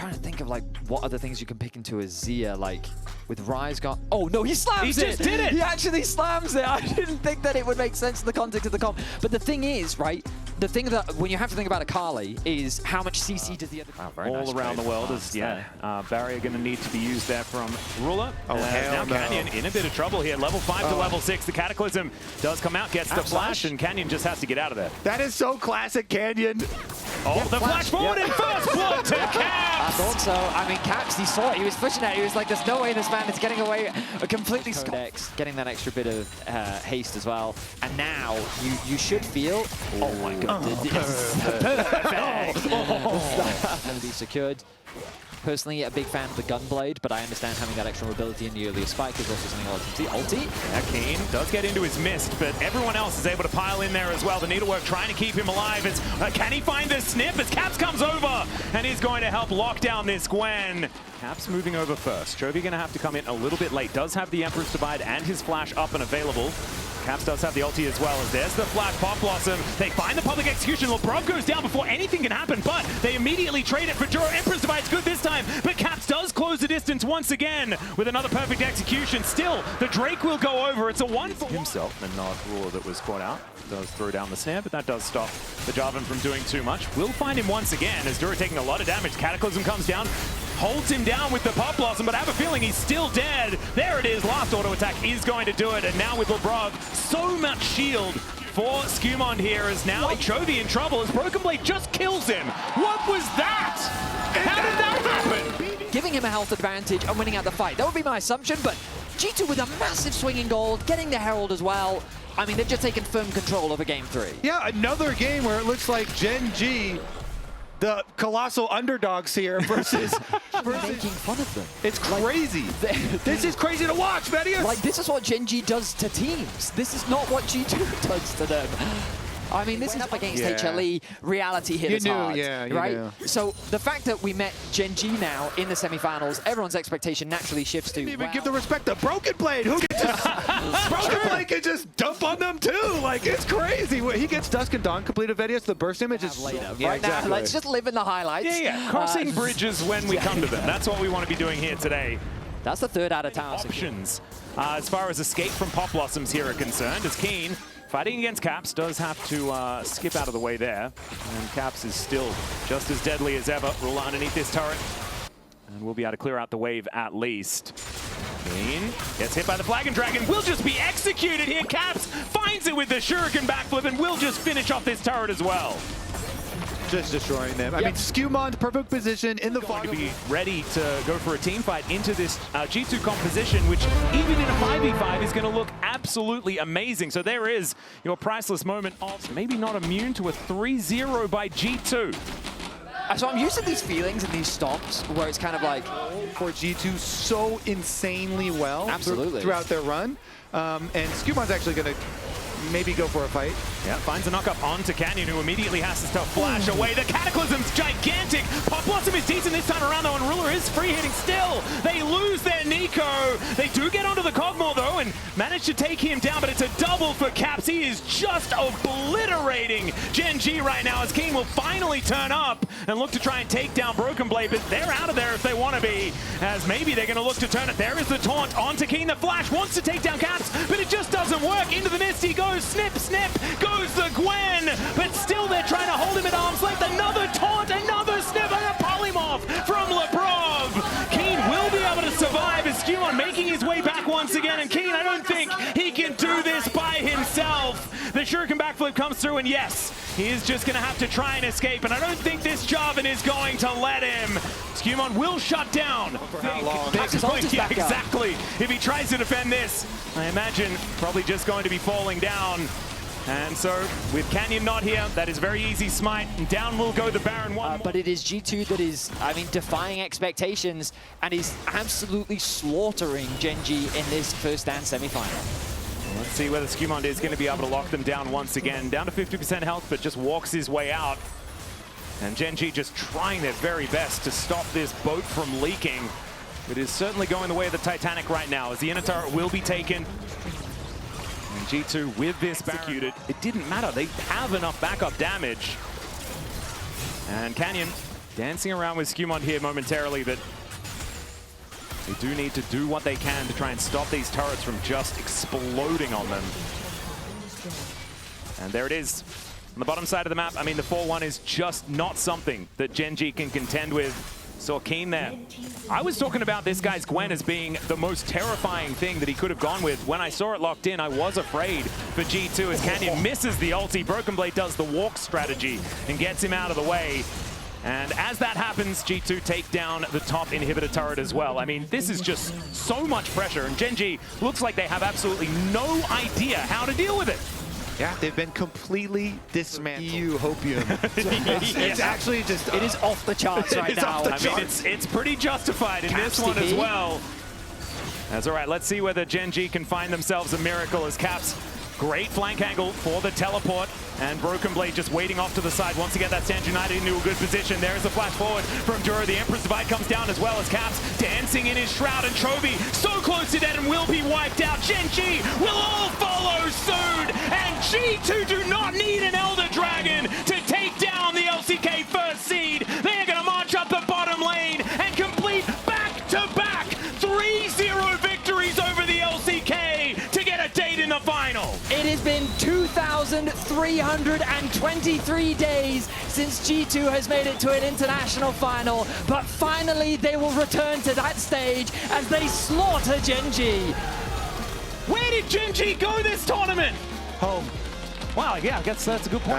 trying to think of like what other things you can pick into a Zia, like with Rise got. Oh no, he slams it! He just did it! He actually slams it! I didn't think that it would make sense in the context of the comp. But the thing is, right, the thing that when you have to think about Akali is how much CC does the other all around the world is, barrier going to need to be used there from Ruler. Oh, hell now no. Canyon in a bit of trouble here. Level 5 to level 6. The Cataclysm does come out, gets the flash, and Canyon just has to get out of there. That is so classic Canyon. Oh, the flash forward in first blood to Caps! I thought so. I mean, Caps, he saw it. He was pushing it. He was like, there's no way this man is getting away completely. Codex, getting that extra bit of haste as well. And now you should feel. Oh my god. Perfect. Going to be secured. Personally, a big fan of the Gunblade, but I understand having that extra mobility in the earlier spike is also something I like to see. Ulti? Yeah, Keen does get into his mist, but everyone else is able to pile in there as well. The Needlework trying to keep him alive. It's, can he find the snip as Caps comes over and he's going to help lock down this Gwen. Caps moving over first. Chovy going to have to come in a little bit late. Does have the Emperor's Divide and his flash up and available. Caps does have the ulti as well, as there's the flash Pop Blossom. They find the public execution. LeBron goes down before anything can happen, but they immediately trade it for Juro. Emperor's Divide's good this time, but Caps does close the distance once again with another perfect execution. Still, the Drake will go over. It's a 1-for-1. Himself and not Ruler that was caught out. Does throw down the snare, but that does stop the Jarvan from doing too much. We'll find him once again as Juro taking a lot of damage. Cataclysm comes down, holds him down with the Pop Blossom, but I have a feeling he's still dead. There it is. Last auto attack is going to do it. And now with LeBron, so much shield for Skumond here is now Chovy in trouble as Broken Blade just kills him. What was that? How did that happen? Giving him a health advantage and winning out the fight. That would be my assumption, but G2 with a massive swinging gold, getting the Herald as well. I mean, they've just taken firm control over Game 3. Yeah, another game where it looks like GenG, the colossal underdogs here, versus making fun of them. It's crazy. This is crazy to watch, Medius. Like, this is what GenG does to teams. This is not what G2 does to them. I mean, this is up against HLE. Reality hit us hard, right? So the fact that we met GenG now in the semifinals, everyone's expectation naturally shifts to. Didn't even give the respect to Broken Blade. Who can just Broken Blade can just dump on them too. Like, it's crazy. He gets Dusk and Dawn completed Medius. The burst image is later. Right now, let's just live in the highlights. Crossing bridges when we come to them. That's what we want to be doing here today. That's the third out of town. Options as far as escape from Pop Blossoms here are concerned, as Keen fighting against Caps does have to skip out of the way there. And Caps is still just as deadly as ever. Ruler underneath this turret. And we'll be able to clear out the wave at least. Keen gets hit by the Flagon Dragon. Will just be executed here. Caps finds it with the Shuriken backflip and will just finish off this turret as well. Just destroying them. I mean, Skumond, perfect position in the fog. To be ready to go for a team fight into this G2 composition, which even in a 5v5 is going to look absolutely amazing. So there is your priceless moment of maybe not immune to a 3-0 by G2. So I'm used to these feelings and these stomps where it's kind of like for G2 so insanely well throughout their run. And Skumond's actually going to maybe go for a fight. Yeah, finds a knock-up onto Canyon, who immediately has to start flash away. The Cataclysm's gigantic. Pop Blossom is decent this time around, though, and Ruler is free-hitting still. They lose their Nico. They do get onto the Cogmore, though, and manage to take him down, but it's a double for Caps. He is just obliterating GenG right now, as King will finally turn up and look to try and take down Broken Blade, but they're out of there if they want to be, as maybe they're going to look to turn it. There is the taunt onto King. The flash wants to take down Caps, but it just doesn't work. Into the mist he goes. Snip, snip, goes the Gwen, but still they're trying to hold him at arm's length. Another taunt, another snip, and a polymorph from Lebrov. Keen will be able to survive as Skumond making his way back once again, and Keen, I don't think he can do this by himself. The Shuriken backflip comes through, and yes, he is just going to have to try and escape, and I don't think this Jarvan is going to let him. Skumond will shut down. For how long? Exactly. If he tries to defend this, I imagine probably just going to be falling down. And so, with Canyon not here, that is very easy smite. And down will go the Baron one. But it is G2 that is, I mean, defying expectations and is absolutely slaughtering GenG in this first dance semifinal. Let's see whether Skumond is going to be able to lock them down once again. Down to 50% health, but just walks his way out. And GenG just trying their very best to stop this boat from leaking. It is certainly going the way of the Titanic right now, as the inner turret will be taken. And G2 with this executed. It didn't matter. They have enough backup damage. And Canyon Dancing around with Skewmont here momentarily, but they do need to do what they can to try and stop these turrets from just exploding on them. And there it is. On the bottom side of the map, I mean, the 4-1 is just not something that GenG can contend with. Saw Keen there. I was talking about this guy's Gwen as being the most terrifying thing that he could have gone with. When I saw it locked in, I was afraid for G2 as Canyon misses the ulti. Broken Blade does the walk strategy and gets him out of the way. And as that happens, G2 take down the top inhibitor turret as well. I mean, this is just so much pressure, and GenG looks like they have absolutely no idea how to deal with it. Yeah, they've been completely dismantled. EU hopium. It's actually just... It is off the charts right now. I mean, it's pretty justified in this one as well. That's all right. Let's see whether GenG can find themselves a miracle as Caps. Great flank angle for the teleport, and Broken Blade just waiting off to the side. Once again, that Stand United into a good position. There is a flash forward from Duro. The Emperor's Divide comes down as well as Caps dancing in his shroud, and Chovy so close to dead and will be wiped out. GenG will all follow soon, and G2 do not need an Elder Dragon to take down the LCK first seed. They are going to march up the bottom lane and complete back-to-back 3-0 victories over the LCK to get a date in the final. It has been 2,323 days since G2 has made it to an international final, but finally they will return to that stage as they slaughter GenG. Where did GenG go this tournament? Home. Wow, yeah, I guess that's a good point.